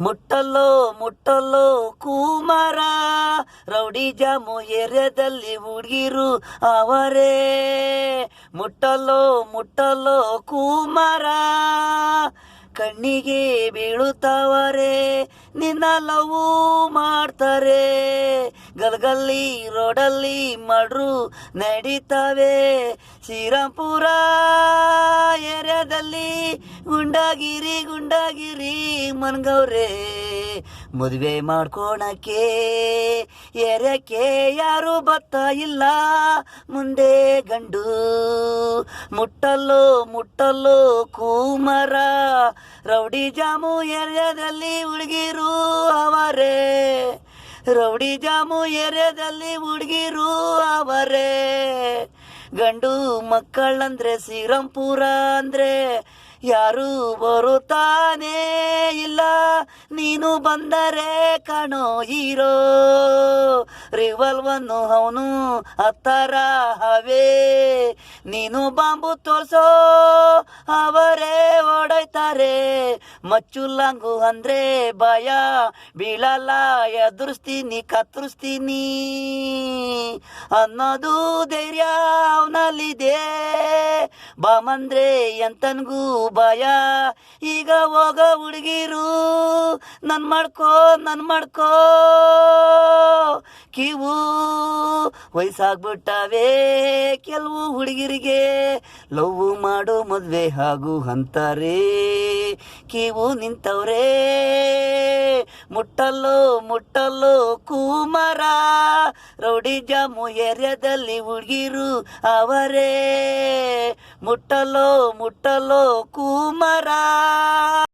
ಮುಟ್ಟಲು ಮುಟ್ಟಲು Kumara rowdy jam ಏರಿಯಾದಲ್ಲಿ ಹುಡುಗಿರು ಅವರೇ. ಮುಟ್ಟಲು ಮುಟ್ಟಲು ಕುಮಾರ ಕಣ್ಣಿಗೆ ಬೀಳುತ್ತವರೆ, ನಿನ್ನ ಲವ್ ಮಾಡ್ತಾರೆ. ಗಲ್ಗಲ್ಲಿ ರೋಡಲ್ಲಿ ಮಾಡ್ರು ನಡೀತಾವೆ. ಶ್ರೀರಾಮ್ಪುರ ಏರಿಯಾದಲ್ಲಿ ಗುಂಡಾಗಿರಿ ಗುಂಡಾಗಿರಿ ಮನ್ಗವ್ರೆ. ಮದುವೆ ಮಾಡ್ಕೊಳಕ್ಕೆ ಏರಿಯಾಕ್ಕೆ ಯಾರು ಬತ್ತಾ ಇಲ್ಲ ಮುಂದೆ ಗಂಡು. ಮುಟ್ಟಲು ಮುಟ್ಟಲು ಕುಮಾರ ರೌಡಿ ಜಾಮು ಏರಿಯಾದಲ್ಲಿ ಹುಡುಗಿರು ಅವರೇ. ರೌಡಿ ಜಾಮು ಏರಿಯಾದಲ್ಲಿ ಹುಡುಗಿರು ಅವರೇ. ಗಂಡು ಮಕ್ಕಳಂದ್ರೆ ಶ್ರೀರಾಮ್ಪುರ ಅಂದ್ರೆ ಯಾರು ಬರುತ್ತಾನೆ ಇಲ್ಲ. ನೀನು ಬಂದರೆ ಕಾಣೋ ಹೀರೋ. ರಿವಲ್ವನ್ನು ಅವನು ಹತ್ತರ ಹವೇ. ನೀನು ಬಾಂಬು ತೋರ್ಸೋ ಅವರೇ ಹೊಡೈತಾರೆ. ಮಚ್ಚುಲ್ಲಂಗು ಅಂದ್ರೆ ಭಯ ಬೀಳಲ್ಲ, ಎದುರಿಸ್ತೀನಿ ಕತ್ತರಿಸ್ತೀನಿ ಅನ್ನೋದು ಧೈರ್ಯ ಅವನಲ್ಲಿದೆ. ಬಾಮಂದ್ರೆ ಎಂತನ್ಗೂ ಭಯ. ಈಗ ಹೋಗ ಹುಡುಗಿರು ನನ್ ಮಾಡ್ಕೋ ಕಿವು ವಯಸ್ಸಾಗ್ಬಿಟ್ಟವೆ ಕೆಲವು ಹುಡುಗಿರಿಗೆ. ಲವ್ ಮಾಡೋ ಮದ್ವೆ ಹಾಗೂ ಅಂತಾರೆ, ಕಿವು ನಿಂತವ್ರೆ. ಮುಟ್ಟಲು ಮುಟ್ಟಲು ಕುಮಾರ ರೌಡಿ ಜಾಮು ಏರಿಯಾದಲ್ಲಿ ಹುಡುಗಿರು ಅವರೇ. ಮುಟ್ಟಲು ಮುಟ್ಟಲು ಕುಮಾರ.